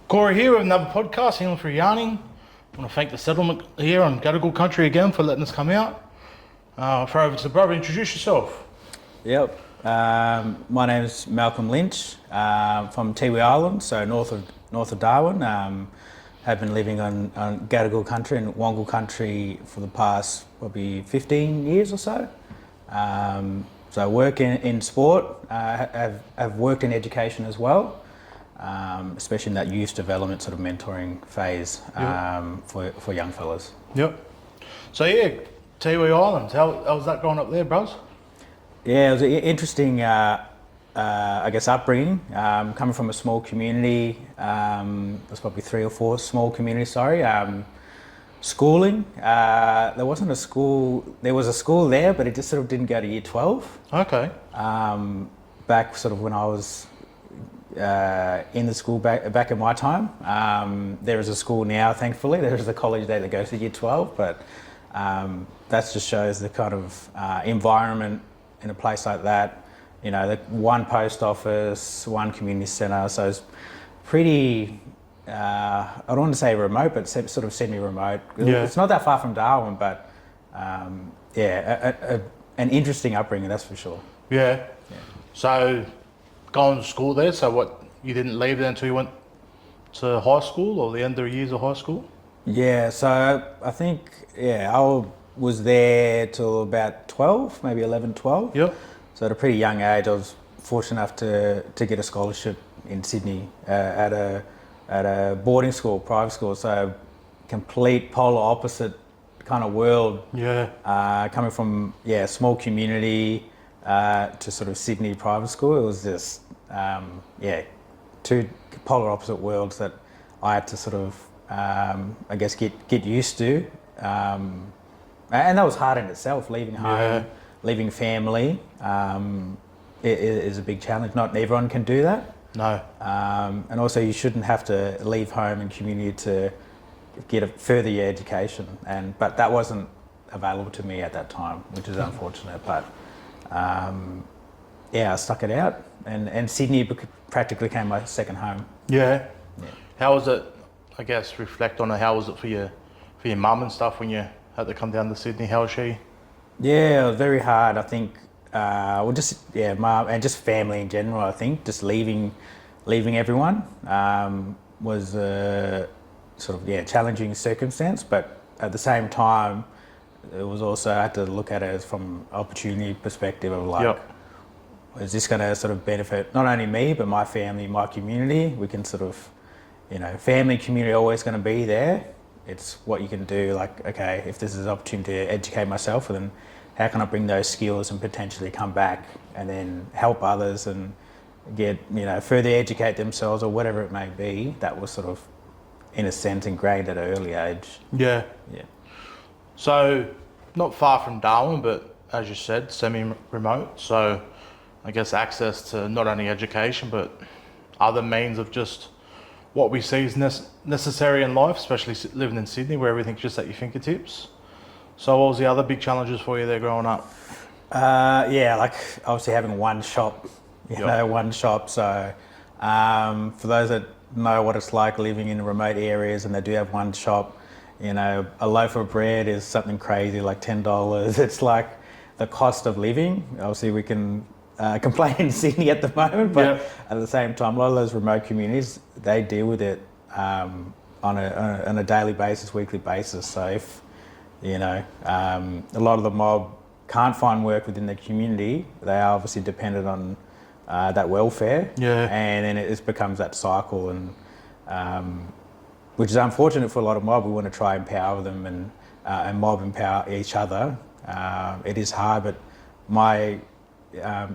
Corey here with another podcast, Healing for Yarning. I want to thank the settlement here on Gadigal country again for letting us come out. Throw over to the brother, introduce yourself. Yep. My name is Malcom Lynch from Tiwi Island, so north of Darwin. Have been living on Gadigal country and Wongal country for the past probably 15 years or so. So I work in sport. Have worked in education as well, especially in that youth development sort of mentoring phase for young fellas. Yep. So yeah, Tiwi Islands, how was that growing up there, bros? Yeah, it was an interesting, I guess, upbringing. Coming from a small community, there's probably 3 or 4 small communities, schooling, there wasn't a school, there was a school there, but it just sort of didn't go to year 12. Okay. Back sort of when I was in the school back in my time. There is a school now, thankfully. There is a college there that goes to year 12, but that just shows the kind of environment in a place like that. You know, one post office, one community centre, so it's pretty, I don't want to say remote, but sort of semi-remote. Yeah. It's not that far from Darwin, but an interesting upbringing, that's for sure. Yeah. So going to school there, so what, you didn't leave there until you went to high school or the end of the years of high school? Yeah, so I think, I was there till about 12, maybe 11, 12. Yep. So at a pretty young age, I was fortunate enough to get a scholarship in Sydney at a boarding school, private school. So complete polar opposite kind of world. Yeah. Coming from small community to sort of Sydney private school, it was just 2 polar opposite worlds that I had to sort of I guess get used to. And that was hard in itself, leaving home, leaving family. It is a big challenge. Not everyone can do that. No. And also you shouldn't have to leave home and community to get a further your education. But that wasn't available to me at that time, which is unfortunate. But I stuck it out. And Sydney practically became my second home. Yeah. How was it, I guess, reflect on it, how was it for your mum and stuff when you had to come down to Sydney? How was she? Yeah, it was very hard. I think, mum and just family in general. I think just leaving everyone was a sort of challenging circumstance. But at the same time, it was also, I had to look at it as from opportunity perspective of like, is this going to sort of benefit not only me but my family, my community? We can sort of, family, community are always going to be there. It's what you can do, like, okay, if this is an opportunity to educate myself, then how can I bring those skills and potentially come back and then help others and get, further educate themselves or whatever it may be. That was sort of, in a sense, ingrained at an early age. Yeah. Yeah. So, not far from Darwin, but as you said, semi-remote. So, I guess access to not only education, but other means of just what we see is necessary in life, especially living in Sydney where everything's just at your fingertips. So what was the other big challenges for you there growing up? Like obviously having one shop, one shop. So for those that know what it's like living in remote areas and they do have one shop, a loaf of bread is something crazy like $10. It's like the cost of living. Obviously we can complain in Sydney at the moment, but at the same time, a lot of those remote communities, they deal with it on a daily basis, weekly basis. So if, a lot of the mob can't find work within the community, they are obviously dependent on that welfare. Yeah. And then it just becomes that cycle, and which is unfortunate for a lot of mob. We want to try and empower them and mob empower each other. It is hard, but my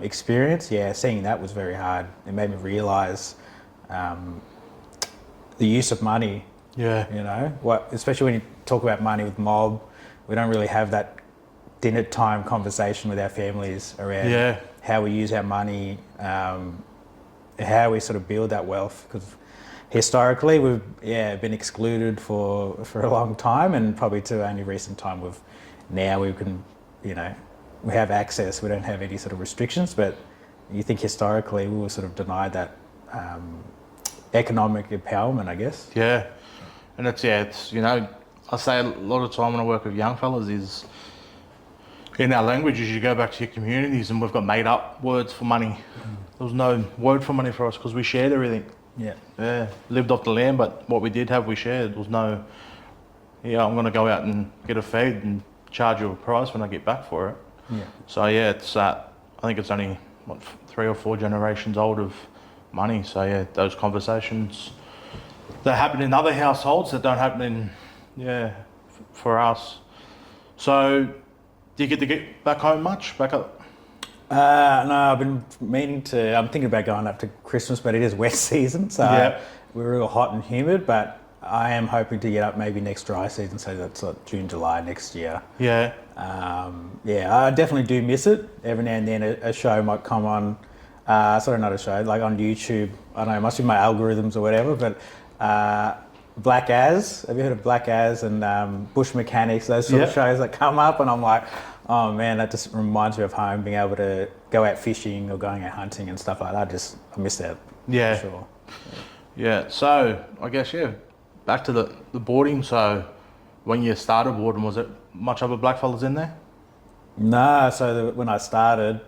experience, seeing that was very hard. It made me realise the use of money. Yeah. Especially when you talk about money with mob, we don't really have that dinner time conversation with our families around how we use our money, how we sort of build that wealth. Because historically, we've been excluded for a long time, and probably to only recent time we can, we have access. We don't have any sort of restrictions, but you think historically we were sort of denied that economic empowerment, I guess. Yeah, and it's I say a lot of time when I work with young fellas is in our languages you go back to your communities and we've got made up words for money. There was no word for money for us because we shared everything. Yeah. Lived off the land, but what we did have we shared. There was no, I'm going to go out and get a feed and charge you a price when I get back for it. Yeah. So yeah, it's I think it's only 3 or 4 generations old of money. So yeah, those conversations that happen in other households that don't happen in for us. So do you get to get back home much? Back up? No, I've been meaning to. I'm thinking about going up to Christmas, but it is wet season, so we're real hot and humid. But I am hoping to get up maybe next dry season, so that's like June, July next year. Yeah. I definitely do miss it. Every now and then a show might come on. Sorry, not a show, like on YouTube. I don't know, it must be my algorithms or whatever, but Black As, have you heard of Black As and Bush Mechanics, those sort of shows that come up, and I'm like, oh man, that just reminds me of home, being able to go out fishing or going out hunting and stuff like that. I miss that. Yeah. For sure. Yeah, so I guess, back to the boarding. So when you started boarding, was it much other blackfellas in there? No, when I started,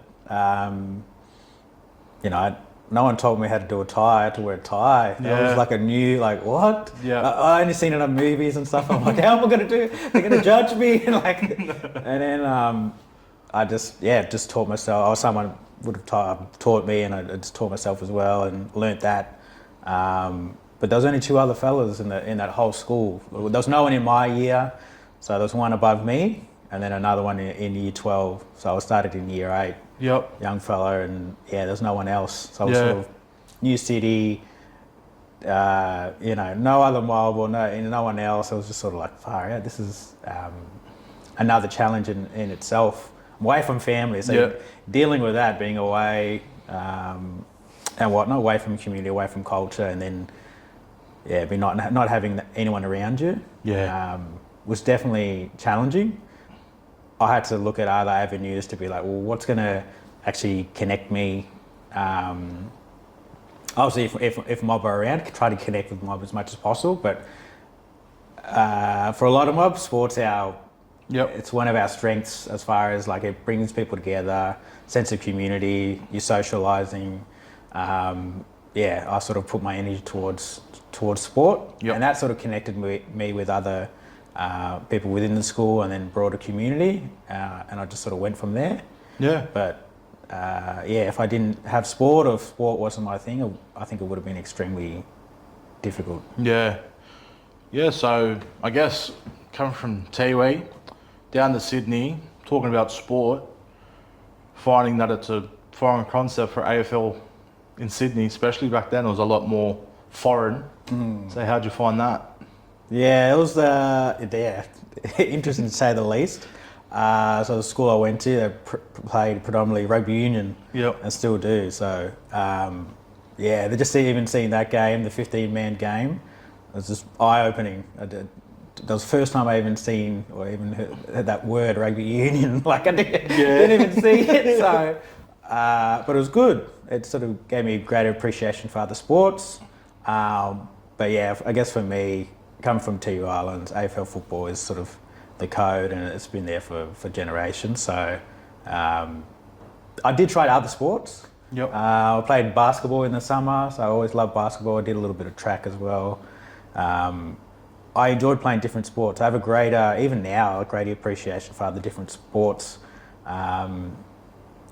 no one told me how to do a tie. I had to wear a tie. It was like a new, like, what? Yeah. I only seen it on movies and stuff. I'm like, how am I going to do it? They're going to judge me. And then I just taught myself. Or someone would have taught me, and I just taught myself as well and learnt that. But there was only 2 other fellas in that whole school. There was no one in my year. So there was one above me and then another one in year 12. So I started in year 8. Yep. Young fella, and there's no one else. So I was sort of new city, no other mob or no one else. I was just sort of like, far out. This is another challenge in itself. I'm away from family, so dealing with that, being away and whatnot, away from community, away from culture, and then be not having anyone around you. Was definitely challenging. I had to look at other avenues to be like, well, what's going to actually connect me? Obviously, if mob are around, try to connect with mob as much as possible. But for a lot of mobs, sports it's one of our strengths as far as like it brings people together, sense of community, you're socialising. I sort of put my energy towards sport, and that sort of connected me with other people within the school and then broader community, and I just sort of went from there. But if I didn't have sport, or if sport wasn't my thing, I think it would have been extremely difficult. So I guess coming from Tiwi down to Sydney, talking about sport, finding that it's a foreign concept for AFL in Sydney, especially back then, it was a lot more foreign. So how'd you find that? Yeah, it was interesting to say the least. So the school I went to, they played predominantly rugby union, and still do. So they just even seeing that game, the 15-man game, it was just eye-opening. That was the first time I even seen or even heard that word, rugby union. Like I didn't even see it. So, but it was good. It sort of gave me greater appreciation for other sports. But I guess for me, coming from Tiwi Islands, AFL football is sort of the code, and it's been there for generations. So I did try other sports. I played basketball in the summer, so I always loved basketball. I did a little bit of track as well. I enjoyed playing different sports. I have a greater appreciation for other different sports. I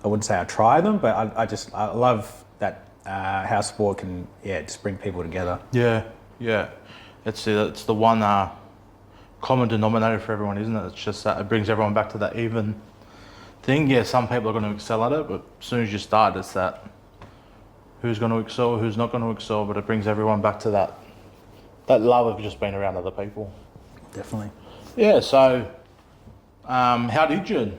wouldn't say I try them, but I love that how sport can just bring people together. It's the one common denominator for everyone, isn't it? It's just that it brings everyone back to that even thing. Some people are going to excel at it, but as soon as you start, it's that who's going to excel, who's not going to excel, but it brings everyone back to that love of just being around other people. Definitely. So how did you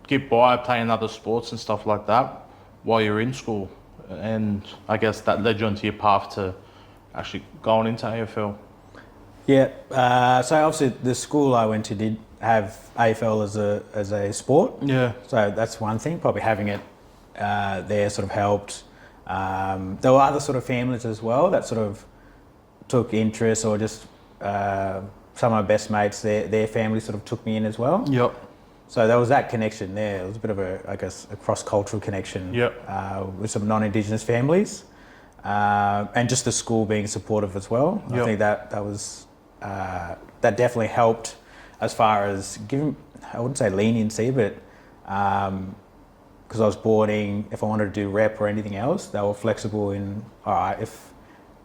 get by playing other sports and stuff like that while you're in school? And I guess that led you onto your path to actually going into AFL. So obviously the school I went to did have AFL as a sport. So that's one thing. Probably having it there sort of helped. There were other sort of families as well that sort of took interest, or just some of my best mates, their family sort of took me in as well. Yep. So there was that connection there. It was a bit of I guess, a cross-cultural connection. Yep. With some non-Indigenous families, and just the school being supportive as well. Yep. I think that was that definitely helped as far as giving, I wouldn't say leniency, but because I was boarding, if I wanted to do rep or anything else, they were flexible in, all right, if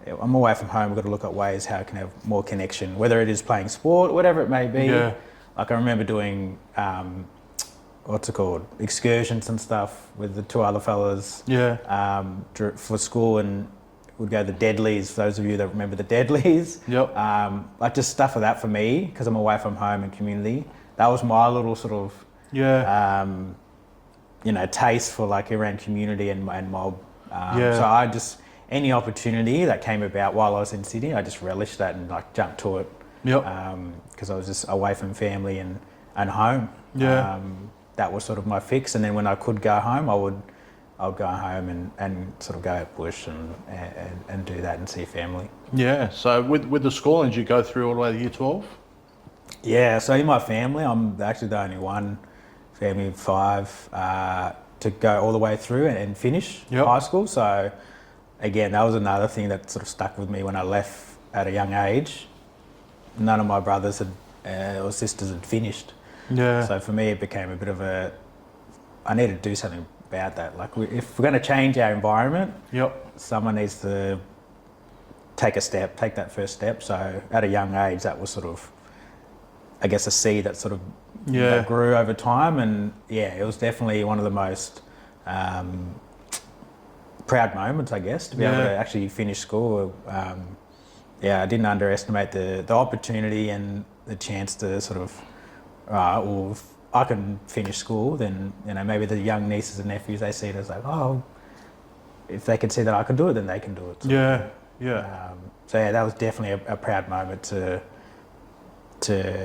I'm away from home, we've got to look at ways how I can have more connection, whether it is playing sport, whatever it may be. Yeah. Like I remember doing, what's it called, excursions and stuff with the two other fellas. Yeah. For school, and we'd go to the Deadlies, for those of you that remember the Deadlies. Yep. Like just stuff of that for me, because I'm away from home and community. That was my little sort of, Yeah. taste for like around community and mob. Yeah. So I just, any opportunity that came about while I was in Sydney, I just relished that and like jumped to it. Yep. Because I was just away from family and home. Yeah. That was sort of my fix. And then when I could go home, I would go home and sort of go out bush and do that and see family. Yeah. So with the schooling, did you go through all the way to year 12? Yeah. So in my family, I'm actually the only one, family of 5, to go all the way through and finish Yep. high school. So again, that was another thing that sort of stuck with me when I left at a young age. None of my brothers or sisters had finished. Yeah. So for me, it became a bit of I needed to do something about that. Like if we're going to change our environment, Yep. someone needs to take that first step. So at a young age, that was sort of, I guess, a seed that sort of Yeah. that grew over time. And yeah, it was definitely one of the most proud moments, I guess, to be able Yeah. to actually finish school. I didn't underestimate the opportunity and the chance to sort of, well, if I can finish school, then maybe the young nieces and nephews, they see it as like, oh, if they can see that I can do it, then they can do it. So, Yeah. Yeah. so yeah, that was definitely a proud moment to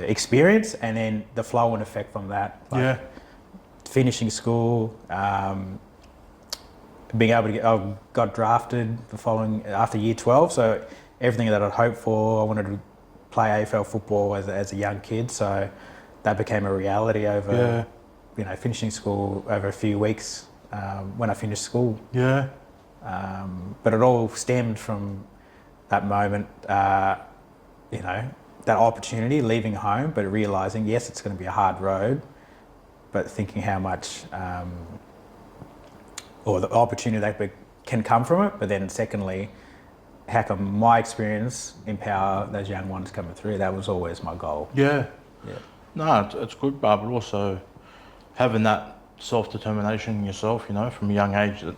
experience, and then the flow and effect from that. Like Yeah. finishing school, being able to I got drafted after year 12, so everything that I'd hoped for, I wanted to play AFL football as a young kid, so that became a reality over, finishing school over a few weeks when I finished school. Yeah. But it all stemmed from that moment, that opportunity, leaving home, but realising, yes, it's going to be a hard road, but thinking how much, or the opportunity that can come from it, but then secondly, how can my experience empower those young ones coming through? That was always my goal. Yeah. Yeah. No, it's good, but also having that self-determination in yourself, from a young age, that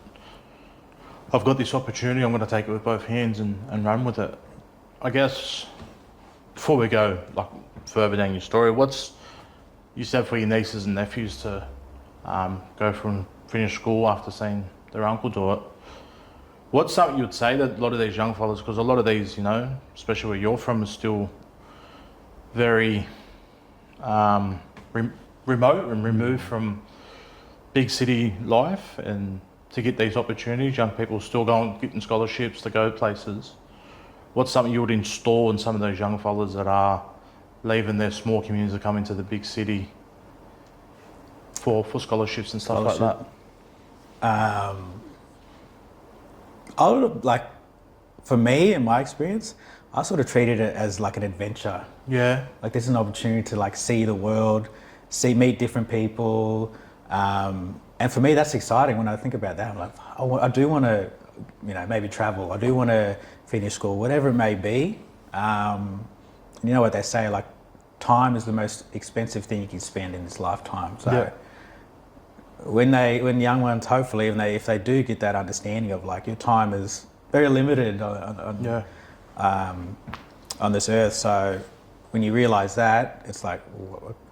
I've got this opportunity, I'm going to take it with both hands and run with it. I guess before we go further down your story, you said for your nieces and nephews to go from finish school after seeing their uncle do it. What's something you would say that a lot of these young fellas, because a lot of these, especially where you're from, is still very remote and removed from big city life, and to get these opportunities, young people still getting scholarships to go places. What's something you would install in some of those young fellas that are leaving their small communities to come into the big city for scholarships and stuff like that? I would for me, in my experience, I sort of treated it as like an adventure. Yeah. Like this is an opportunity to see the world, meet different people. And for me, that's exciting when I think about that. I'm like, I do want to, maybe travel. I do want to finish school, whatever it may be. You know what they say, time is the most expensive thing you can spend in this lifetime. So when young ones, hopefully, if they do get that understanding of your time is very limited on this earth. So when you realise that, it's like,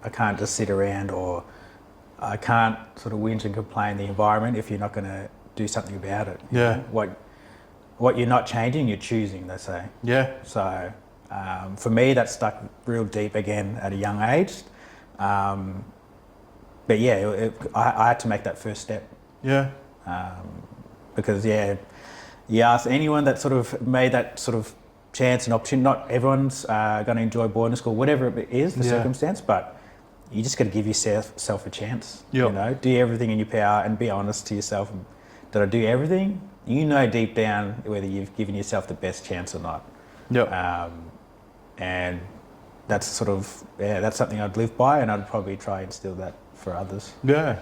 I can't just sit around, or I can't sort of whinge and complain the environment if you're not going to do something about it. Yeah. What you're not changing, you're choosing, they say. Yeah. So for me, that stuck real deep again at a young age. But yeah, I had to make that first step. Yeah. because you ask anyone that sort of made that sort of chance and opportunity. Not everyone's going to enjoy boarding school, whatever it is, the circumstance, but you just got to give yourself a chance. Yep. You know, do everything in your power and be honest to yourself. Did I do everything? You know deep down whether you've given yourself the best chance or not. Yep. And that's sort of, that's something I'd live by, and I'd probably try and instill that for others. Yeah.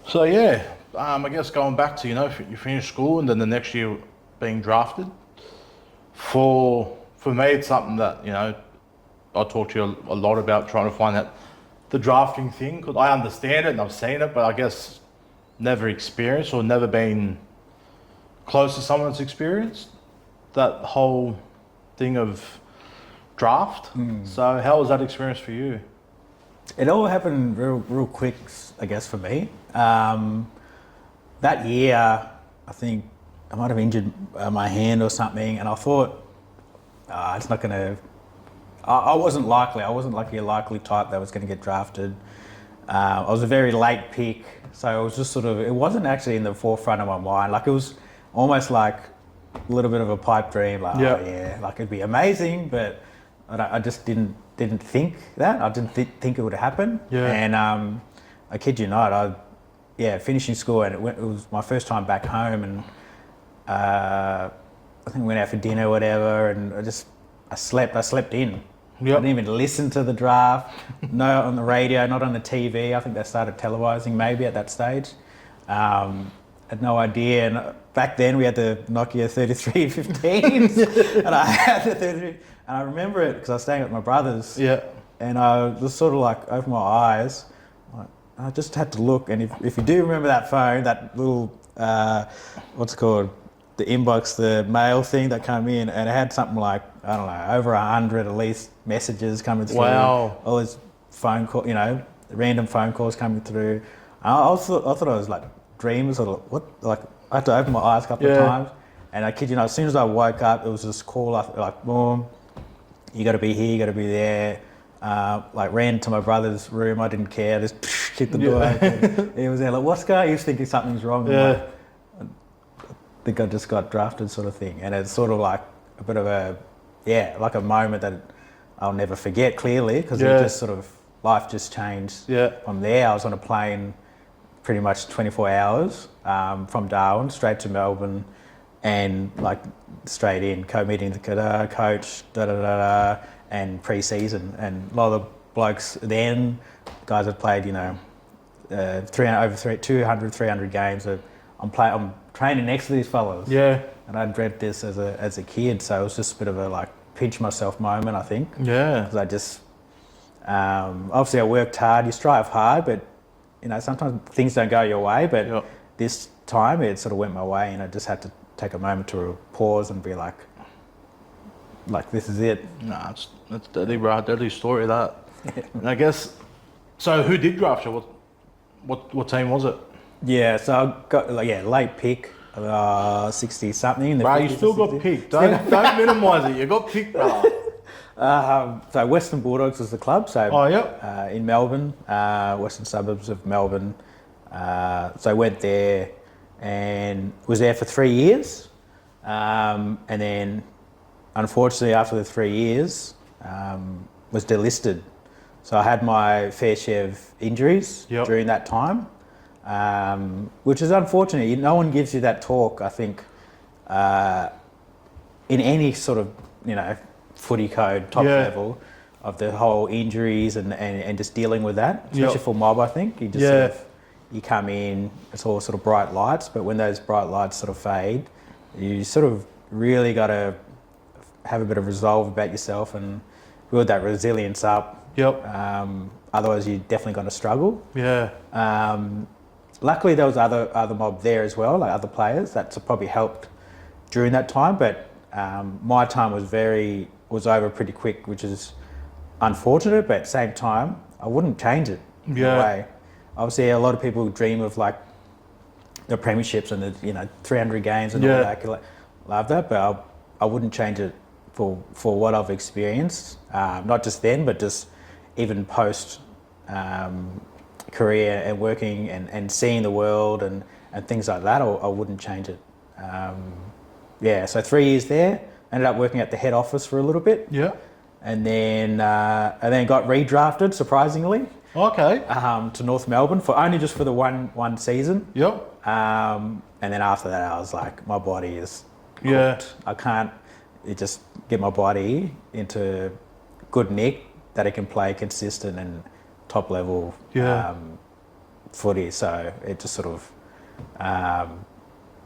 So I guess going back to, you finish school and then the next year being drafted. For me, it's something that, I talk to you a lot about trying to find out the drafting thing, because I understand it and I've seen it, but I guess never experienced or never been close to someone that's experienced that whole thing of draft. So how was that experience for you? It all happened real quick, I guess, for me. That year, I think I might have injured my hand or something, and I thought, it's not going to... I wasn't likely. I wasn't like a likely type that was going to get drafted. I was a very late pick, so it was just sort of... It wasn't actually in the forefront of my mind. Like, it was almost like a little bit of a pipe dream. Like, like it'd be amazing, but I just didn't think that. I didn't think it would happen. Yeah. And I kid you not, finishing school, and it was my first time back home, and I think we went out for dinner or whatever, and I slept in. Yep. I didn't even listen to the draft, no on the radio, not on the TV. I think they started televising maybe at that stage. Had no idea. And back then we had the Nokia 3315s, and I had the 33. And I remember it because I was staying with my brothers. Yeah. And I was sort of like opened my eyes. I just had to look, and if you do remember that phone, that little what's it called? The inbox, the mail thing that came in, and it had something like, I don't know, over 100 at least messages coming through. Wow. All these phone calls, random phone calls coming through. I thought I was like dreaming, sort of, what? Like, I had to open my eyes a couple of times, and I kid you not, as soon as I woke up, it was this call, like, boom, you got to be here, you got to be there. Like, ran to my brother's room, I didn't care, just kicked the door open. He was there, like, what's going on? He was thinking something's wrong. Yeah. I think I just got drafted, sort of thing. And it's sort of like a bit of like a moment that I'll never forget clearly, because it just sort of, life just changed. Yeah. From there, I was on a plane pretty much 24 hours from Darwin straight to Melbourne, and like straight in, co-meeting the coach, and pre-season. And a lot of the blokes then, guys that played, 200, 300 games. I'm training next to these fellas. Yeah. And I dread this as a kid, so it was just a bit of a like pinch myself moment, I think. Yeah. Because I just, obviously I worked hard, you strive hard, but sometimes things don't go your way, but this time it sort of went my way, and I just had to take a moment to pause and be like this is it. Nah, that's deadly, bro. Deadly story, that. And I guess, so who did draft you? What team was it? Yeah, so I got late pick, 60 something. Bro, you still got picked. Don't minimise it. You got picked, bro. So Western Bulldogs was the club. So in Melbourne, western suburbs of Melbourne. So I went there and was there for 3 years, and then unfortunately after the 3 years was delisted. So I had my fair share of injuries during that time. Which is unfortunate. No one gives you that talk, I think, in any sort of, footy code, top level, of the whole injuries and just dealing with that, especially for mob, I think. You just sort of, you come in, it's all sort of bright lights, but when those bright lights sort of fade, you sort of really got to have a bit of resolve about yourself and build that resilience up. Yep. Otherwise, you're definitely going to struggle. Yeah. Luckily, there was other mob there as well, like other players that probably helped during that time. But my time was over pretty quick, which is unfortunate. But at the same time, I wouldn't change it in a way. Obviously, a lot of people dream of like the premierships and the 300 games and all that. Love that, but I wouldn't change it for what I've experienced. Not just then, but just even post. Career and working and seeing the world and and things like that, I wouldn't change it. Yeah, so 3 years there. Ended up working at the head office for a little bit, Yeah. and then got redrafted surprisingly Okay. to North Melbourne for only just for the one season. Yep. And then after that, I was like, my body is cooked. Yeah. I can't just get my body into good nick that it can play consistent and top level footy. So it just sort of,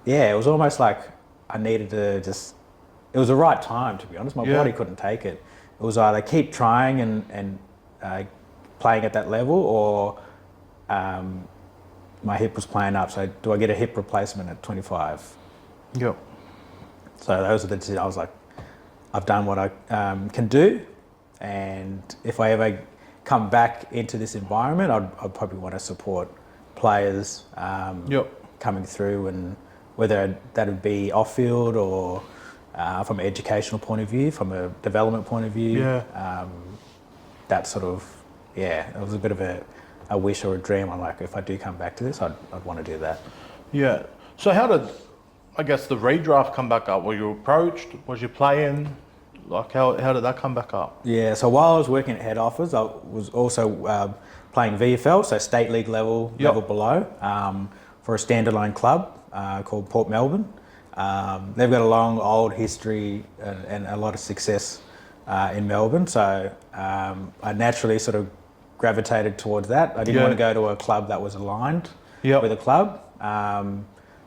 it was almost like I needed to just, it was the right time, to be honest. My body couldn't take it. It was either keep trying and playing at that level, or my hip was playing up. So do I get a hip replacement at 25? Yep. So those are the decisions. I was like, I've done what I can do, and if I ever come back into this environment, I'd probably want to support players coming through, and whether that would be off field or from an educational point of view, from a development point of view. That sort of, it was a bit of a wish or a dream. I'm like, if I do come back to this, I'd want to do that. Yeah. So how did, I guess, the redraft come back up? Were you approached? Was you playing? Like, how did that come back up? Yeah, so while I was working at head office, I was also playing VFL, so state league level below, for a standalone club called Port Melbourne. They've got a long, old history and a lot of success in Melbourne, so I naturally sort of gravitated towards that. I didn't want to go to a club that was aligned with a club.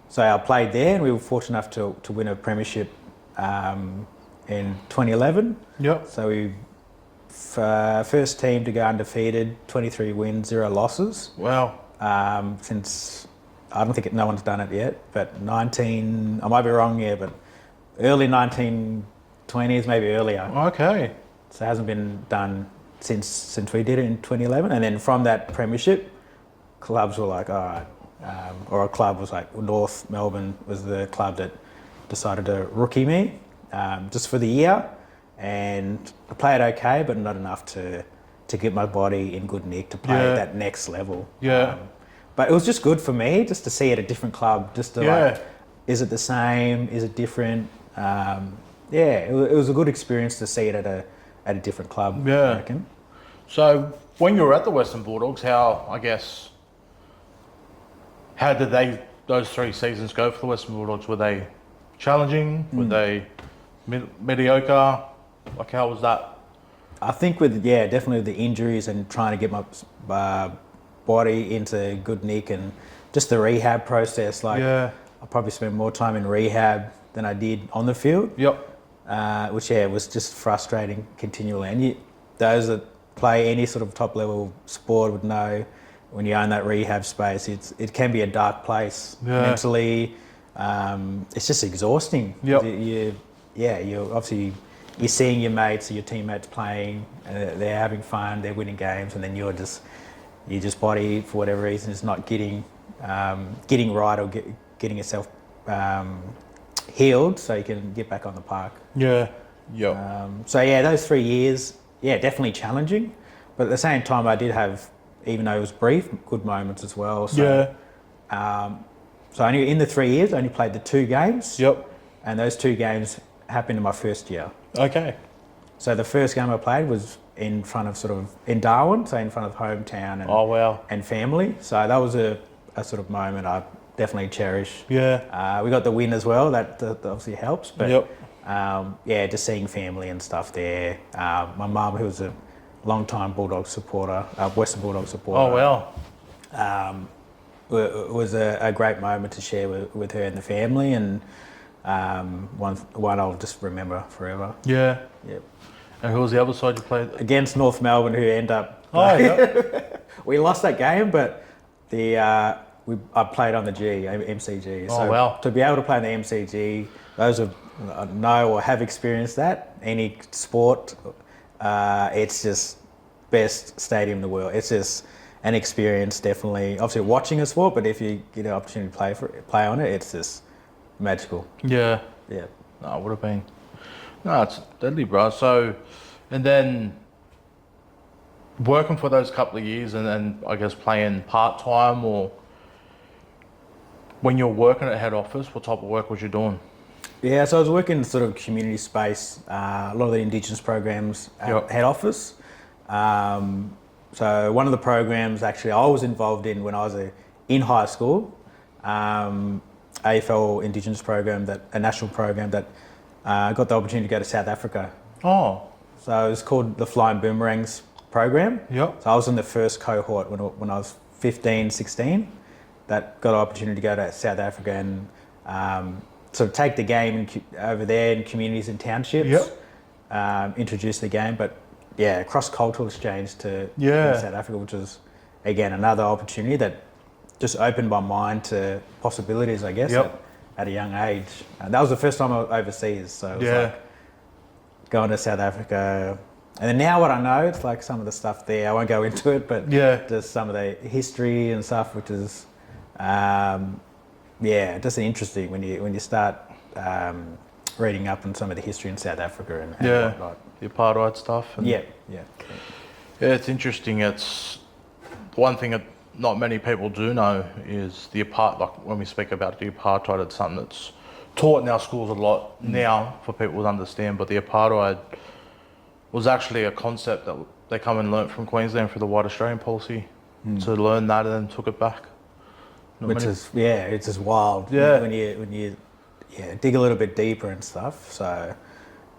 So I played there, and we were fortunate enough to win a premiership in 2011. Yep. So we first team to go undefeated, 23 wins, 0 losses. Wow. Since, I don't think no one's done it yet, but I might be wrong here, but early 1920s, maybe earlier. Okay. So it hasn't been done since we did it in 2011. And then from that premiership, clubs were like, all right, or a club was like, North Melbourne was the club that decided to rookie me just for the year. And I played okay, but not enough to get my body in good nick to play at that next level. Yeah. But it was just good for me just to see it at a different club, just to like, is it the same? Is it different? It was a good experience to see it at a different club, I reckon. So when you were at the Western Bulldogs, how did those 3 seasons go for the Western Bulldogs? Were they challenging? Were they mediocre? Like, how was that? I think definitely the injuries and trying to get my body into good nick and just the rehab process. Like, I probably spent more time in rehab than I did on the field. Yep. Which was just frustrating continually. And those that play any sort of top level sport would know, when you're in that rehab space, it can be a dark place mentally. It's just exhausting. Yep. You're seeing your mates or your teammates playing, they're having fun, they're winning games, and then your body, for whatever reason, is not getting right or getting yourself healed so you can get back on the park. Yeah. Those 3 years, definitely challenging, but at the same time I did have, even though it was brief, good moments as well. So, so only in the 3 years I only played the 2 games. Yep. And those 2 games happened in my first year. Okay. So the first game I played was in front of in Darwin, so in front of hometown and family. So that was a sort of moment I definitely cherish. Yeah. We got the win as well. That obviously helps. But just seeing family and stuff there. My mum, who was a long-time Bulldog supporter, Western Bulldog supporter. Oh wow. It was a great moment to share with her and the family, and one I'll just remember forever. Yeah. Yep. And who was the other side you played? Against North Melbourne, who end up. We lost that game, but I played on the MCG. So wow. To be able to play in the MCG, those who know or have experienced that, any sport, it's just best stadium in the world. It's just an experience, definitely. Obviously, watching a sport, but if you get an opportunity to play on it, it's just magical. Yeah. Yeah. No, it would have been. No, it's deadly, bro. So, and then working for those couple of years, and then I guess playing part time, or When you're working at head office, what type of work was you doing? Yeah, so I was working in sort of community space, a lot of the Indigenous programs at Yep. head office. So one of the programs actually I was involved in when I was in high school, AFL Indigenous program, a national program that got the opportunity to go to South Africa. Oh, So it was called the Flying Boomerangs program. yep. So I was in the first cohort when I was 15, 16, that got an opportunity to go to South Africa and sort of take the game over there in communities and townships, introduce the game. But yeah, cross-cultural exchange to South Africa, which was, again, another opportunity that just opened my mind to possibilities, I guess, at a young age. And that was the first time I was overseas. So it was like going to South Africa. And then now what I know, it's like some of the stuff there, I won't go into it, but just some of the history and stuff, which is, just interesting when you start reading up on some of the history in South Africa and whatnot. The apartheid stuff. And Yeah, it's interesting. It's one thing that not many people do know is like when we speak about the apartheid, it's something that's taught in our schools a lot now for people to understand, but the apartheid was actually a concept that they come and learnt from Queensland through the White Australian policy, to learn that and then took it back. It's just wild when you dig a little bit deeper and stuff. So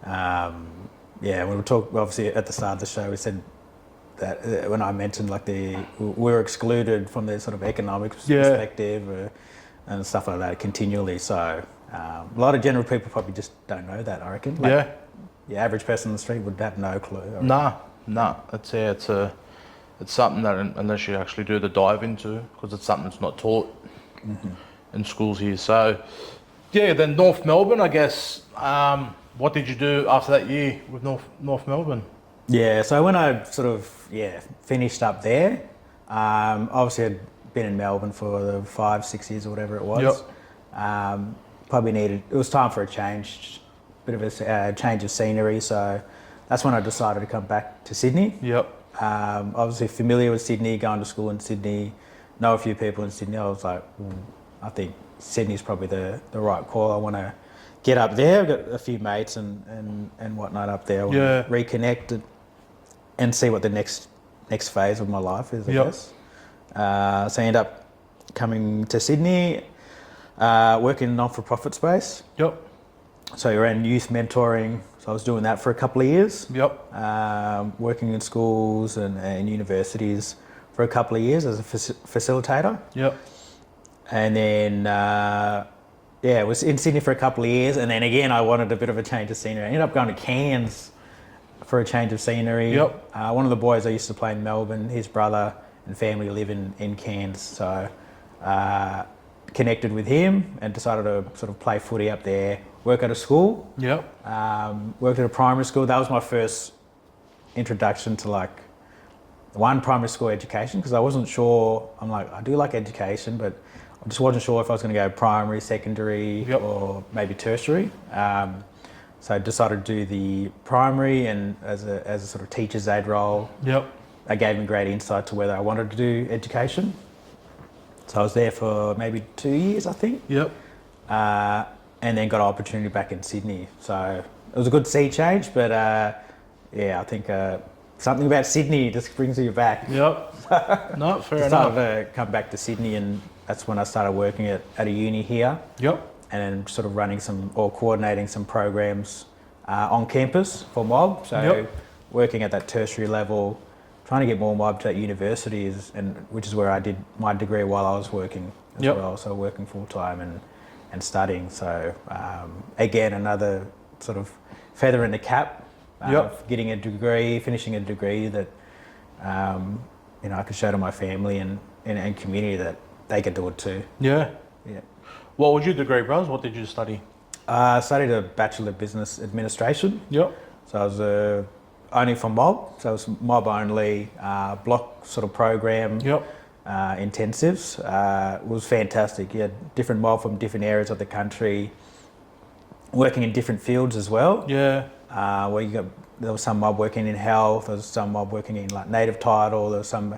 when we talk, obviously at the start of the show, we said that when I mentioned like we were excluded from the sort of economic perspective and stuff like that continually. So a lot of general people probably just don't know that, I reckon. The average person on the street would have no clue. Nah. It's something that unless you actually do the dive into, because it's something that's not taught in schools here. So then North Melbourne, I guess. What did you do after that year with North Melbourne? Yeah, so when I sort of finished up there, obviously I'd been in Melbourne for the 5-6 years or whatever it was. It was time for a change, bit of a change of scenery. So that's when I decided to come back to Sydney. Obviously familiar with Sydney, going to school in Sydney, know a few people in Sydney. I was like, I think Sydney's probably the right call. I want to get up there. I've got a few mates and whatnot up there. I want to reconnect and see what the next phase of my life is, I guess. So I ended up coming to Sydney, working in non-for-profit space. So I ran youth mentoring. So I was doing that for a couple of years. Working in schools and universities for a couple of years as a facilitator. And then, I was in Sydney for a couple of years. And then again, I wanted a bit of a change of scenery. I ended up going to Cairns for a change of scenery. One of the boys I used to play in Melbourne, his brother and family live in Cairns. So connected with him and decided to sort of play footy up there, work at a school. Worked at a primary school. That was my first introduction to like primary school education, because I wasn't sure. I'm like, I do like education, but I just wasn't sure if I was going to go primary, secondary, or maybe tertiary. So I decided to do the primary and as a sort of teacher's aide role. That gave me great insight to whether I wanted to do education. So I was there for maybe 2 years, I think. And then got an opportunity back in Sydney. So it was a good sea change, but I think something about Sydney just brings you back. No, fair enough. Started to come back to Sydney, and that's when I started working at a uni here. And then sort of running coordinating some programs on campus for mob. So working at that tertiary level, trying to get more mob at universities, which is where I did my degree while I was working as well. So working full time and studying. So again, another sort of feather in the cap. Getting a degree, finishing a degree that I could show to my family and community that they could do it too. What was your degree, bros? What did you study? I studied a Bachelor of Business Administration. So I was only for mob. So it was mob only, block sort of program. Intensives. It was fantastic. You had different mob from different areas of the country, working in different fields as well. Where there was some mob working in health, there was some mob working in like native title, there was some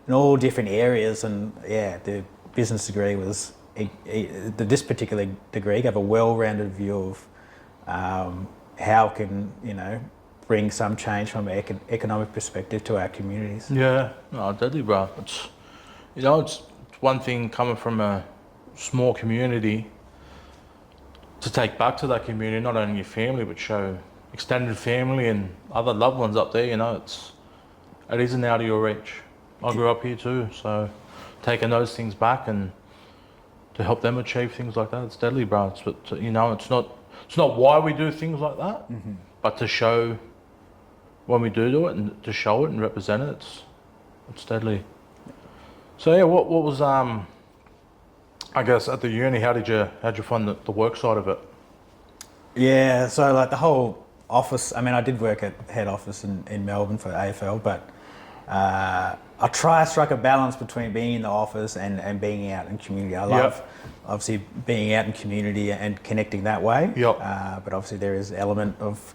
in all different areas, and the business degree was this particular degree gave a well-rounded view of how can bring some change from an economic perspective to our communities. Yeah, no, deadly, bro. It's one thing coming from a small community to take back to that community, not only your family, but show extended family and other loved ones up there. It isn't out of your reach. I grew up here too, so taking those things back and to help them achieve things like that, it's deadly, bro. It's not why we do things like that, but to show when we do it and to show it and represent it, it's deadly. So yeah, what was I guess at the uni, how'd you find the work side of it? Yeah, so like the whole office, I mean, I did work at head office in Melbourne for AFL, but I try to strike a balance between being in the office and being out in community. I love obviously being out in community and connecting that way. But obviously there is element of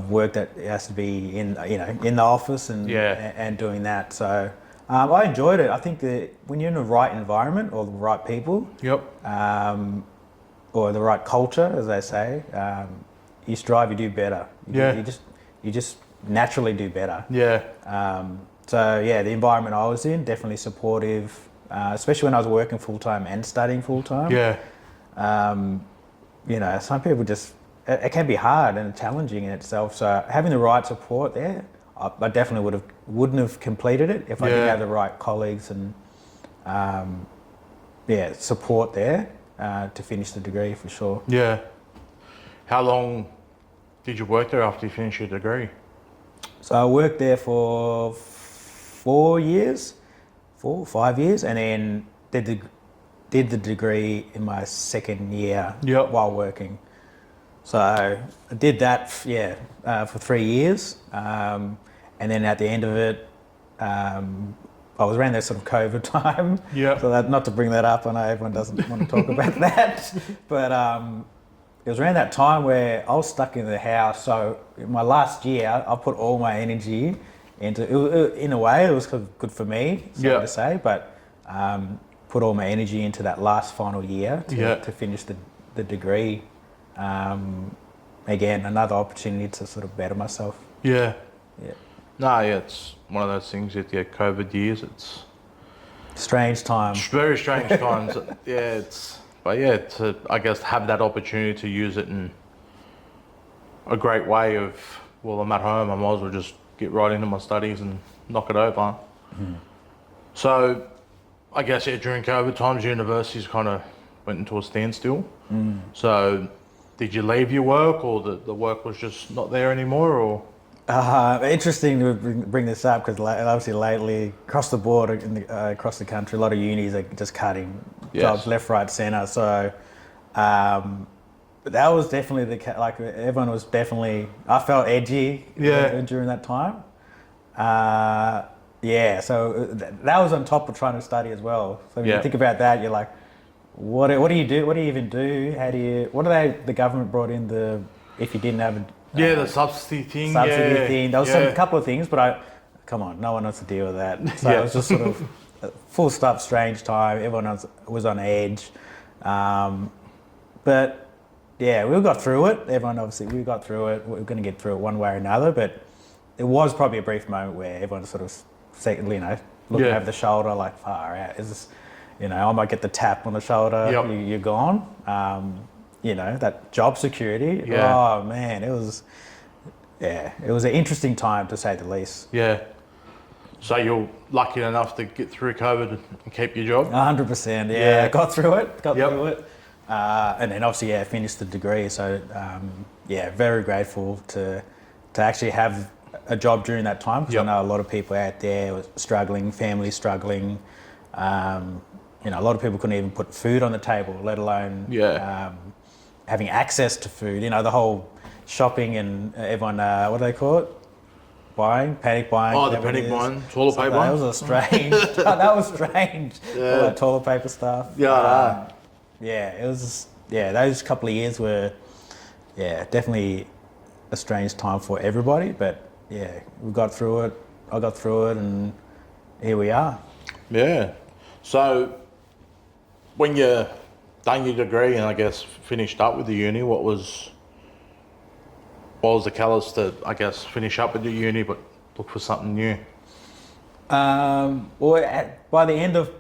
work that has to be in the office and doing that. So I enjoyed it. I think that when you're in the right environment or the right people, or the right culture, as they say, you strive, you do better. You just naturally do better. So yeah, the environment I was in, definitely supportive, especially when I was working full time and studying full time. Some people it can be hard and challenging in itself. So having the right support there, I definitely wouldn't have completed it if I didn't have the right colleagues and support there to finish the degree for sure. Yeah. How long did you work there after you finished your degree? So I worked there for 4 or 5 years, and then did the degree in my second year while working. So I did that, for 3 years, and then at the end of it, I was around that sort of COVID time. So that, not to bring that up, I know everyone doesn't want to talk about that, but it was around that time where I was stuck in the house. So in my last year, I put all my energy into it. In a way, it was good for me, to say, but put all my energy into that last final year to finish the degree. Again, another opportunity to sort of better myself. It's one of those things with COVID years. It's strange time. Very strange times. To I guess have that opportunity to use it in a great way of, well, I'm at home, I might as well just get right into my studies and knock it over. So I guess during COVID times, universities kind of went into a standstill. So did you leave your work, or the work was just not there anymore, or? Interesting to bring this up, because obviously lately across the board across the country, a lot of unis are just cutting jobs left, right, centre. So that was definitely everyone was definitely, I felt edgy during that time. So that was on top of trying to study as well. So when you think about that, you're like, what do you do? What do you even do? The government brought in if you didn't have the subsidy thing. There was a couple of things, but come on, no one wants to deal with that. So it was just sort of full stop, strange time. Everyone was on edge. But yeah, we got through it. We got through it. We're going to get through it one way or another. But it was probably a brief moment where everyone sort of, looking over the shoulder, like, far out. Is this, I might get the tap on the shoulder. You're gone. That job security. Oh man, it was an interesting time, to say the least. So you're lucky enough to get through COVID and keep your job? 100%, got through it. Through it. And then obviously, finished the degree. So very grateful to actually have a job during that time, because I know a lot of people out there were struggling, families struggling. A lot of people couldn't even put food on the table, let alone having access to food. The whole shopping and everyone, what do they call it? Panic buying. Oh, the panic buying, toilet paper. That was strange. That was strange. All that toilet paper stuff. It was. Those couple of years were, definitely a strange time for everybody. But we got through it. I got through it, and here we are. So when you done your degree and I guess finished up with the uni, what was the catalyst to, I guess, finish up with the uni but look for something new? By the end of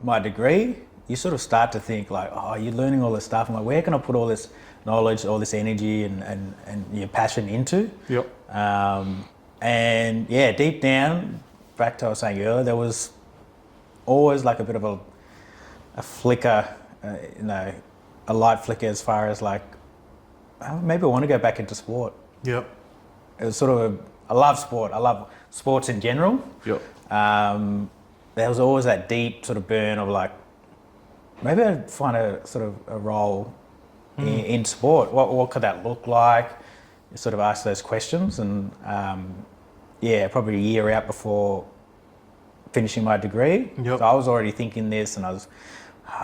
my degree, you sort of start to think like, oh, you're learning all this stuff. I'm like, where can I put all this knowledge, all this energy and your passion into? Yep. And yeah, deep down, back to what I was saying earlier, there was always like a bit of a flicker, a light flicker as far as like, oh, maybe I want to go back into sport. Yep. It was sort of, I love sport. I love sports in general. Yep. There was always that deep sort of burn of like, maybe I'd find a sort of a role in sport. What could that look like? You sort of ask those questions, and probably a year out before finishing my degree. Yep. So I was already thinking this, and I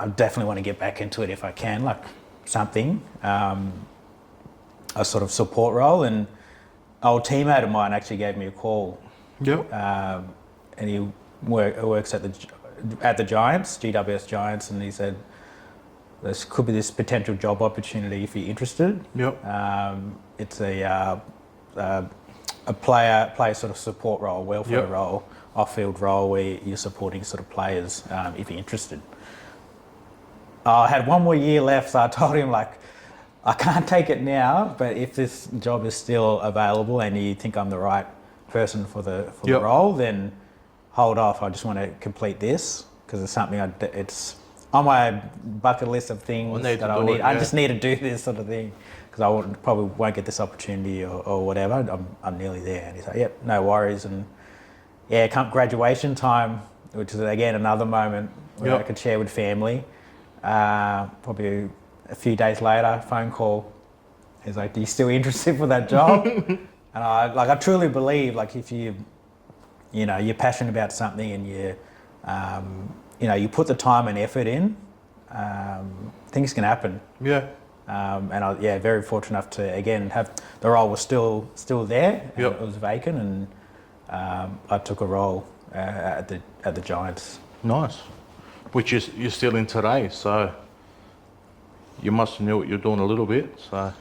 definitely want to get back into it if I can, like something, a sort of support role. And an old teammate of mine actually gave me a call. Yep. And he works at the Giants, GWS Giants, and he said, "This could be this potential job opportunity if you're interested." Yep. It's a player sort of support role, welfare role, off-field role where you're supporting sort of players if you're interested. I had one more year left, so I told him like, I can't take it now, but if this job is still available and you think I'm the right person for the role, then hold off. I just want to complete this because it's something it's on my bucket list of things that I'll need. I just need to do this sort of thing because I probably won't get this opportunity or whatever. I'm nearly there. And he's like, yep, no worries. And yeah, come graduation time, which is again another moment where I could share with family. Probably a few days later, phone call. He's like, "Are you still interested for that job?" And I truly believe like if you're passionate about something and you put the time and effort in, things can happen. Yeah. And I very fortunate enough to again have the role was still there. And it was vacant, and I took a role at the Giants. Nice. Which you're still in today, so you must know what you're doing a little bit. So.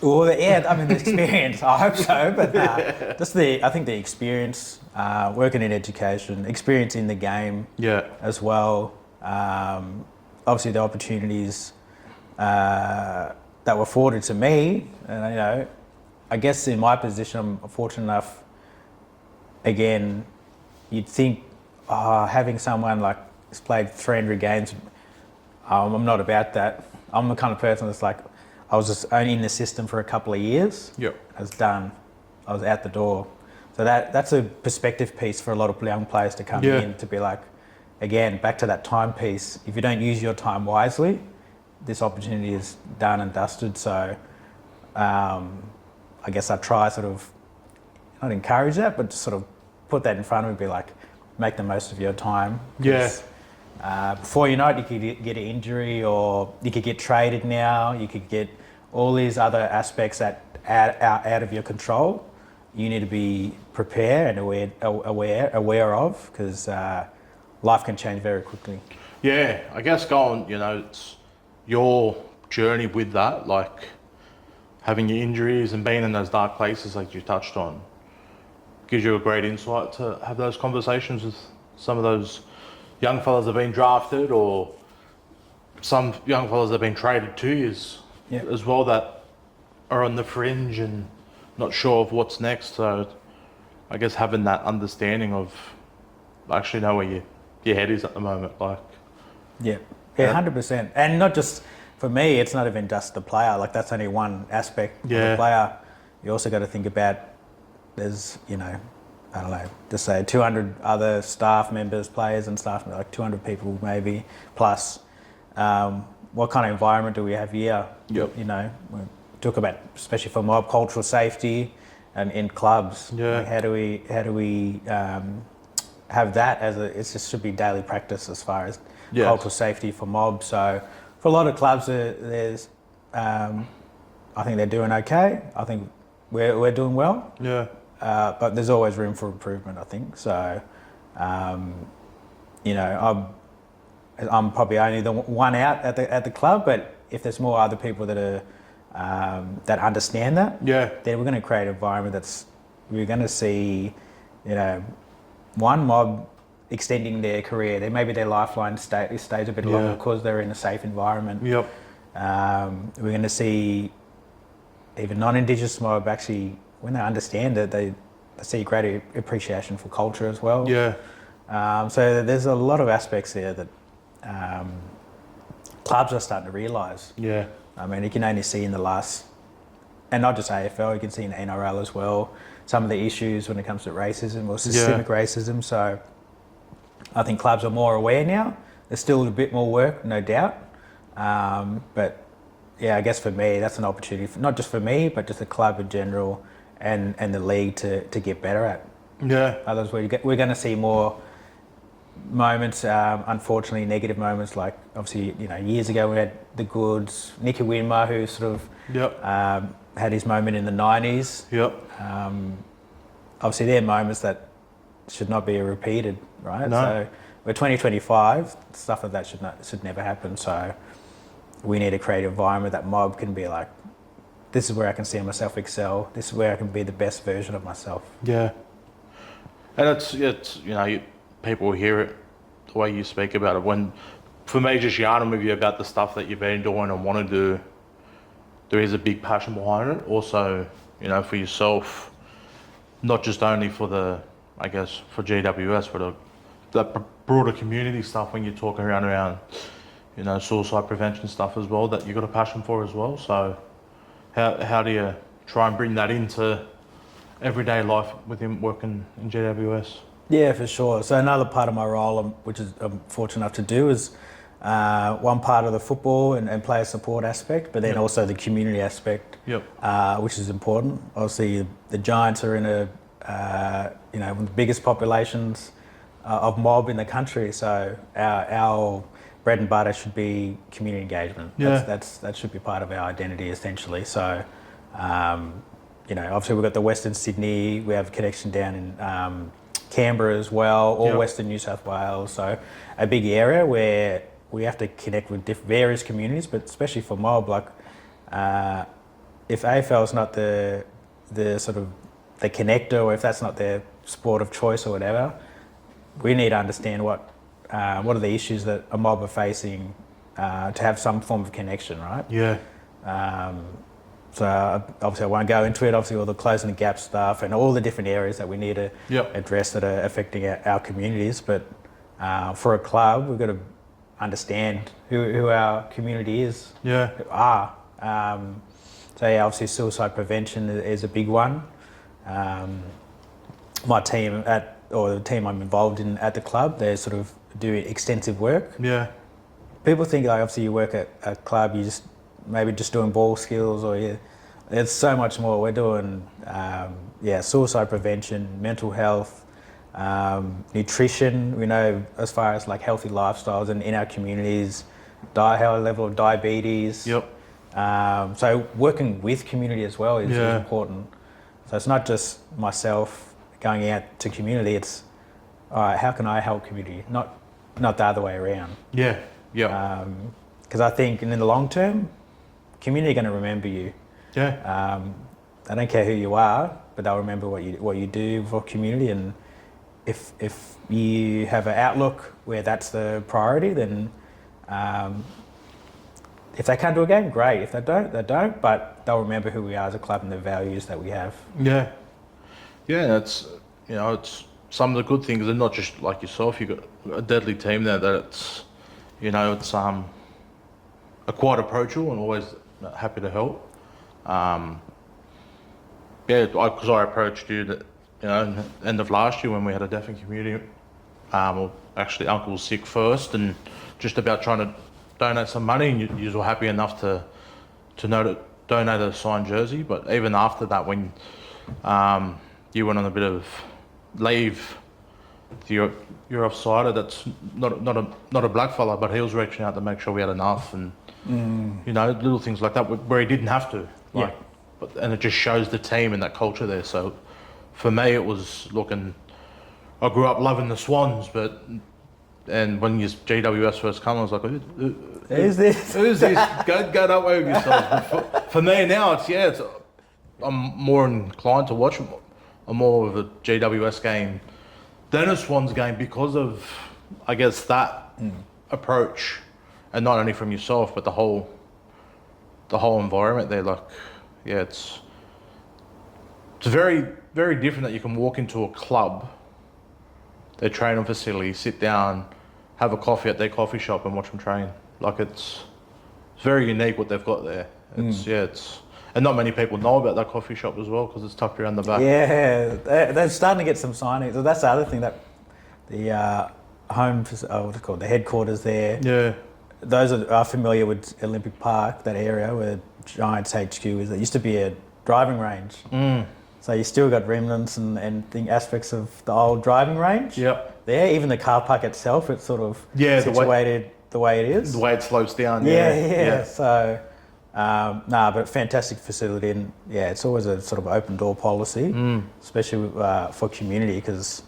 Well, yeah, I mean the experience. I hope so, but I think the experience, working in education, experience in the game, as well. Obviously, the opportunities that were afforded to me, and I guess in my position, I'm fortunate enough. Again, you'd think having someone like who's played 300 games. I'm not about that. I'm the kind of person that's like, I was just only in the system for a couple of years. Yep. I was done. I was out the door. So that's a perspective piece for a lot of young players to come in to be like, again, back to that time piece. If you don't use your time wisely, this opportunity is done and dusted. So I guess I try sort of, not encourage that, but just sort of put that in front of me, be like, make the most of your time. Before you know it, you could get an injury, or you could get traded now. You could get all these other aspects that out of your control. You need to be prepared and aware of, because life can change very quickly. Yeah, I guess it's your journey with that, like having your injuries and being in those dark places like you touched on, gives you a great insight to have those conversations with some of those young fellas that have been drafted, or some young fellas that have been traded 2 years as well, that are on the fringe and not sure of what's next. So I guess having that understanding of actually know where your head is at the moment, like. Yeah, 100%. And not just, for me, it's not even just the player, like that's only one aspect of the player. You also got to think about, there's, I don't know, just say 200 other staff members, players and staff, like 200 people maybe, plus what kind of environment do we have here? Yep. We talk about, especially for mob, cultural safety and in clubs. Yeah. Like how do we have that as it just should be daily practice as far as cultural safety for mob. So for a lot of clubs, there's, I think they're doing okay. I think we're doing well. Yeah. But there's always room for improvement, I think. So, I'm probably only the one out at the club, but if there's more other people that are that understand that, then we're going to create an environment we're going to see, one mob extending their career. Maybe their lifeline stays a bit longer because they're in a safe environment. Yep. We're going to see even non-Indigenous mob actually, when they understand it, they see greater appreciation for culture as well. Yeah. So there's a lot of aspects there that clubs are starting to realise. Yeah. I mean, you can only see in the last, and not just AFL, you can see in the NRL as well, some of the issues when it comes to racism or systemic racism. So I think clubs are more aware now. There's still a bit more work, no doubt. But yeah, I guess for me, that's an opportunity, not just for me, but just the club in general and the league to get better at. Yeah. Otherwise, we're going to see more moments, unfortunately, negative moments. Like obviously, years ago we had the Goods, Nicky Winmar, who sort of had his moment in the 90s. Yep. Obviously, they're moments that should not be repeated, right? No. So we're 2025, stuff like that should never happen. So we need to create an environment that mob can be like, this is where I can see myself excel. This is where I can be the best version of myself. Yeah. And it's people hear it the way you speak about it. When, for me, just yarning with you about the stuff that you've been doing and want to do, there is a big passion behind it. Also, for yourself, not just only for for GWS, but the broader community stuff when you're talking around, suicide prevention stuff as well, that you've got a passion for as well. So how do you try and bring that into everyday life within working in GWS? Yeah, for sure. So another part of my role, which I'm fortunate enough to do, is one part of the football and player support aspect, but then also the community aspect, which is important. Obviously, the Giants are in one of the biggest populations of mob in the country. So our bread and butter should be community engagement. That should be part of our identity, essentially. So, obviously we've got the Western Sydney. We have a connection down in Canberra as well, or Western New South Wales. So a big area where we have to connect with various communities, but especially for mob, like if AFL is not the sort of the connector, or if that's not their sport of choice or whatever, we need to understand what are the issues that a mob are facing to have some form of connection, right? Yeah. So obviously I won't go into it, obviously all the closing the gap stuff and all the different areas that we need to address that are affecting our communities. But for a club, we've got to understand who our community is, are. So yeah, obviously suicide prevention is a big one. My team the team I'm involved in at the club, they sort of do extensive work. Yeah. People think like obviously you work at a club, you just maybe just doing ball skills, or there's so much more. We're doing suicide prevention, mental health, nutrition. We know as far as like healthy lifestyles and in our communities, high level of diabetes. Yep. So working with community as well is important. So it's not just myself going out to community. It's all right, how can I help community? Not the other way around. Yeah. Yeah. Because I think in the long term, community are going to remember you. Yeah. They don't care who you are, but they'll remember what you do for community. And if you have an outlook where that's the priority, then if they come to a game, great. If they don't, they don't. But they'll remember who we are as a club and the values that we have. Yeah. Yeah, that's it's some of the good things, and not just like yourself. You've got a deadly team there that it's it's are quite approachable and always happy to help. Because I approached you end of last year when we had a deaf and community. Well, actually, Uncle was sick first, and just about trying to donate some money, and you were happy enough to donate a signed jersey. But even after that, when you went on a bit of leave, you're offsider. That's not a black fella, but he was reaching out to make sure we had enough, and little things like that where he didn't have to. And it just shows the team and that culture there. So for me, it was looking. I grew up loving the Swans, but And when your GWS first come, I was like, Who's this? who's this? Go that way with yourself. For me now, I'm more inclined to watch a more of a GWS game than a Swans game because of, I guess, that approach, and not only from yourself, but the whole environment there. Like, yeah, it's very, very different that you can walk into a club, their training facility, sit down, have a coffee at their coffee shop and watch them train. Like, it's very unique what they've got there. And not many people know about that coffee shop as well because it's tucked around the back. Yeah, they're starting to get some signings. So that's the other thing, that the what's it called, the headquarters there. Yeah. Those are familiar with Olympic Park, that area where Giants HQ is. There used to be a driving range. So you still got remnants and aspects of the old driving range. Yep. There, even the car park itself, it's sort of situated the way it is. The way it slopes down. Yeah. So, but fantastic facility, and it's always a sort of open door policy, especially for community, because,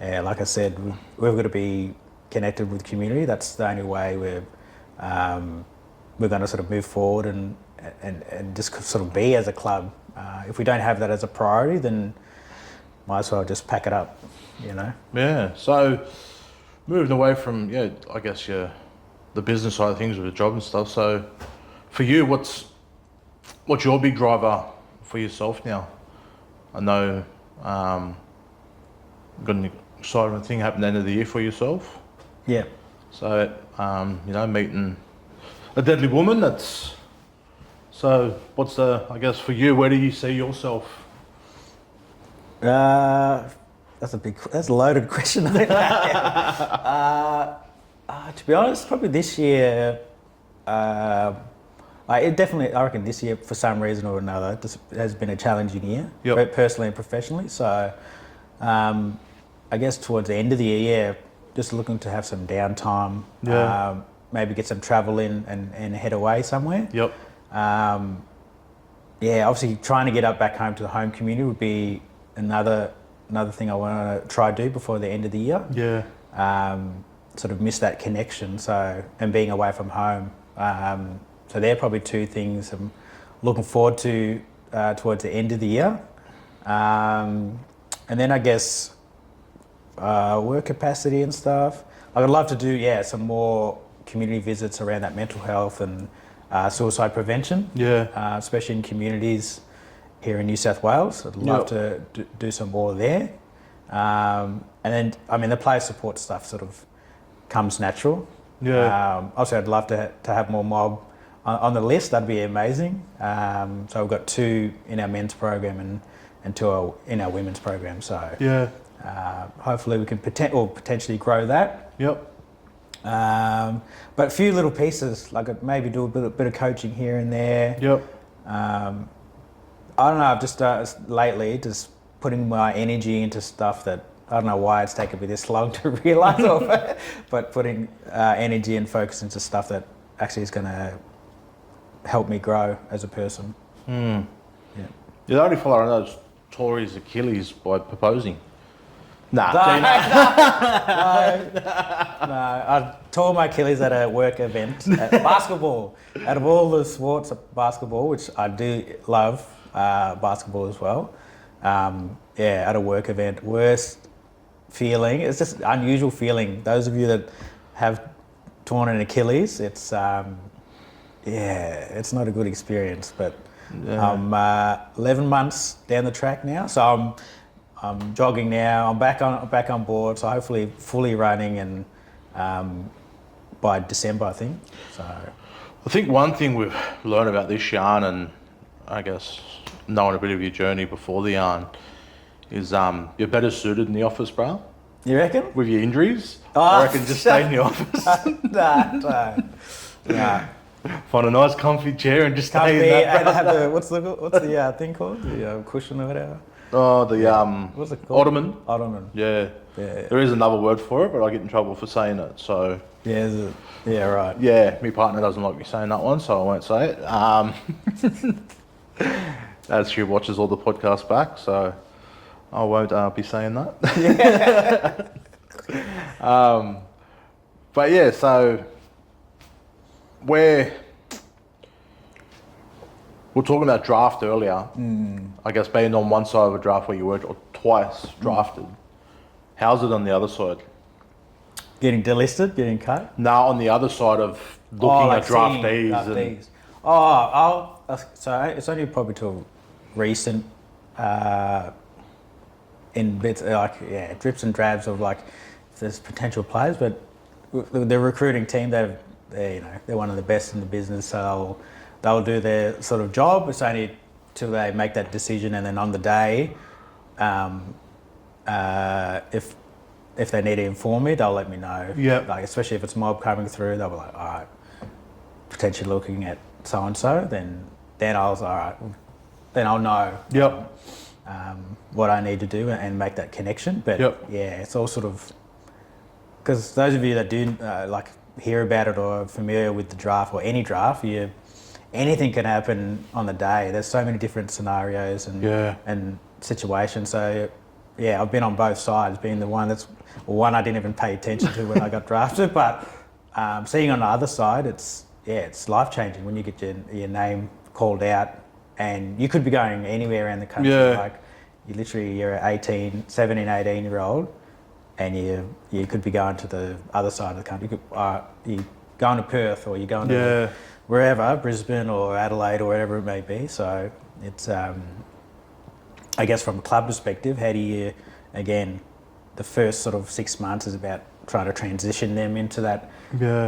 like I said, we've got to be connected with community. That's the only way we're going to sort of move forward and just sort of be as a club. If we don't have that as a priority, then might as well just pack it up, Yeah. So moving away from I guess the business side of things with the job and stuff. So for you, what's your big driver for yourself now? I know got an exciting thing happening at the end of the year for yourself. Yeah. So meeting a deadly woman. So what's I guess for you, where do you see yourself? That's a loaded question. To be honest, probably this year, I reckon this year, for some reason or another, this has been a challenging year, both personally and professionally. So, I guess towards the end of the year, just looking to have some downtime, maybe get some travel in and head away somewhere. Yep. Obviously trying to get up back home to the home community would be another thing I want to try to do before the end of the year. Yeah. Sort of miss that connection, and being away from home. So they're probably two things I'm looking forward to towards the end of the year. And then I guess work capacity and stuff. I would love to do some more community visits around that mental health and suicide prevention. Yeah. Especially in communities here in New South Wales. I'd love to do some more there. And then, the player support stuff sort of comes natural. Yeah. Also, I'd love to have more mob on the list. That'd be amazing. So we've got 2 in our men's program and 2 in our women's program. So hopefully we can potentially grow that. Yep. But a few little pieces, like maybe do a bit of coaching here and there. Yep. I don't know, I've just lately just putting my energy into stuff that I don't know why it's taken me this long to realise of, but putting energy and focus into stuff that actually is going to help me grow as a person. Yeah. The only fellow I know is Tori's Achilles by proposing. Nah. No, I tore my Achilles at a work event at basketball. Out of all the sports, basketball, which I do love, basketball as well. At a work event, worst feeling. It's just unusual feeling. Those of you that have torn an Achilles, it's it's not a good experience. But I'm 11 months down the track now, so I'm jogging now. I'm back on board, so hopefully fully running and by December, I think. So I think one thing we've learned about this yarn, and I guess knowing a bit of your journey before the yarn, is you're better suited in the office, bro. You reckon? With your injuries, I reckon just stay in the office. Nah. Find a nice comfy chair and just stay in that. And have the what's the thing called? The cushion or whatever. Oh, the what's it called? ottoman. Ottoman. Yeah. There is another word for it, but I get in trouble for saying it. So. Yeah. Is it? Yeah. Right. Yeah, my partner doesn't like me saying that one, so I won't say it. As she watches all the podcasts back, so I won't be saying that. But yeah, so we're talking about draft earlier. I guess being on one side of a draft where you were or twice drafted. How's it on the other side? Getting delisted, getting cut. Now on the other side of looking at draftees. So it's only probably till recent, in bits drips and drabs of like there's potential players, but the recruiting team they're one of the best in the business, so they'll do their sort of job. It's only till they make that decision, and then on the day, if they need to inform me, they'll let me know. Yeah. Like especially if it's mob coming through, they'll be like, all right, potentially looking at so and so. Then I was all right. Then I'll know. Yep. What I need to do and make that connection. But yeah, it's all sort of because those of you that do like hear about it or are familiar with the draft or any draft, anything can happen on the day. There's so many different scenarios and situations. So yeah, I've been on both sides, being the one I didn't even pay attention to when I got drafted, but seeing on the other side, it's life changing when you get your name called out, and you could be going anywhere around the country. Yeah. Like you're an 17, 18 year old, and you could be going to the other side of the country. You're going to Perth, or you're going to wherever, Brisbane or Adelaide or wherever it may be. So it's I guess from a club perspective, how do you, again, the first sort of 6 months is about trying to transition them into that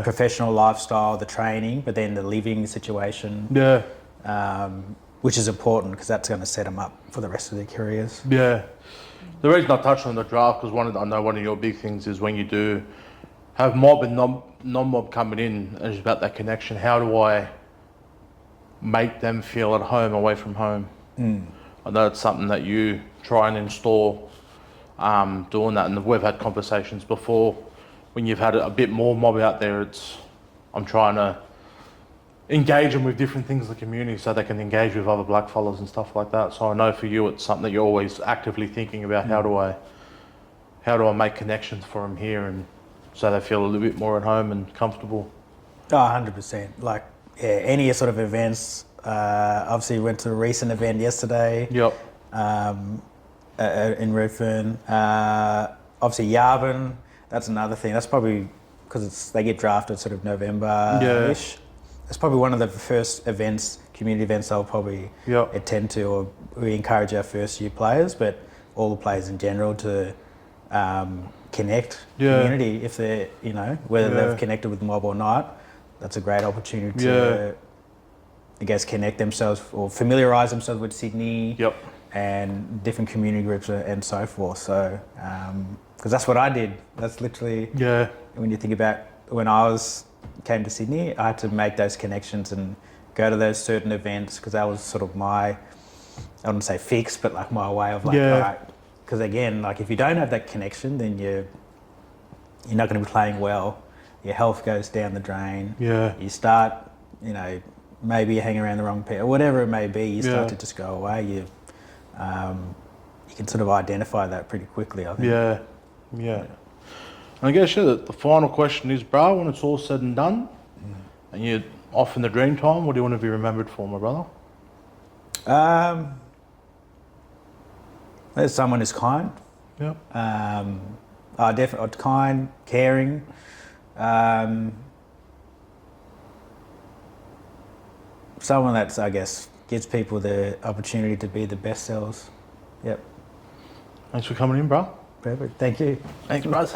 professional lifestyle, the training, but then the living situation, which is important because that's going to set them up for the rest of their careers. Yeah. The reason I touched on the draft, because I know one of your big things is when you do have mob and non-mob coming in, and it's about that connection. How do I make them feel at home away from home? I know it's something that you try and install, doing that, and we've had conversations before. When you've had a bit more mob out there, I'm trying to engage them with different things in the community so they can engage with other blackfellas and stuff like that. So I know for you, it's something that you're always actively thinking about. How do I make connections for them here, and so they feel a little bit more at home and comfortable? Oh, 100%. Like any sort of events. Obviously, went to a recent event yesterday. Yep. In Redfern. Obviously, Yarvin. That's another thing. That's probably because they get drafted sort of November-ish. It's probably one of the first community events I'll probably attend to, or we encourage our first year players, but all the players in general to connect community if they're, whether they've connected with mob or not. That's a great opportunity to, I guess, connect themselves or familiarise themselves with Sydney and different community groups and so forth. So, because that's what I did. That's literally, when you think about when I came to Sydney, I had to make those connections and go to those certain events because that was sort of my, I wouldn't say fix, but like my way of like, all right. Because again, like if you don't have that connection, then you're not going to be playing well. Your health goes down the drain. You start, maybe you hang around the wrong people, whatever it may be, you start to just go away. You can sort of identify that pretty quickly, I think. Yeah. And I guess the final question is, bro, when it's all said and done, and you're off in the dream time, what do you want to be remembered for, my brother? There's someone who's kind. Definitely kind, caring. Someone that's, I guess, gives people the opportunity to be the best selves. Yep. Thanks for coming in, bro. Perfect. Thank you. Thanks, bros.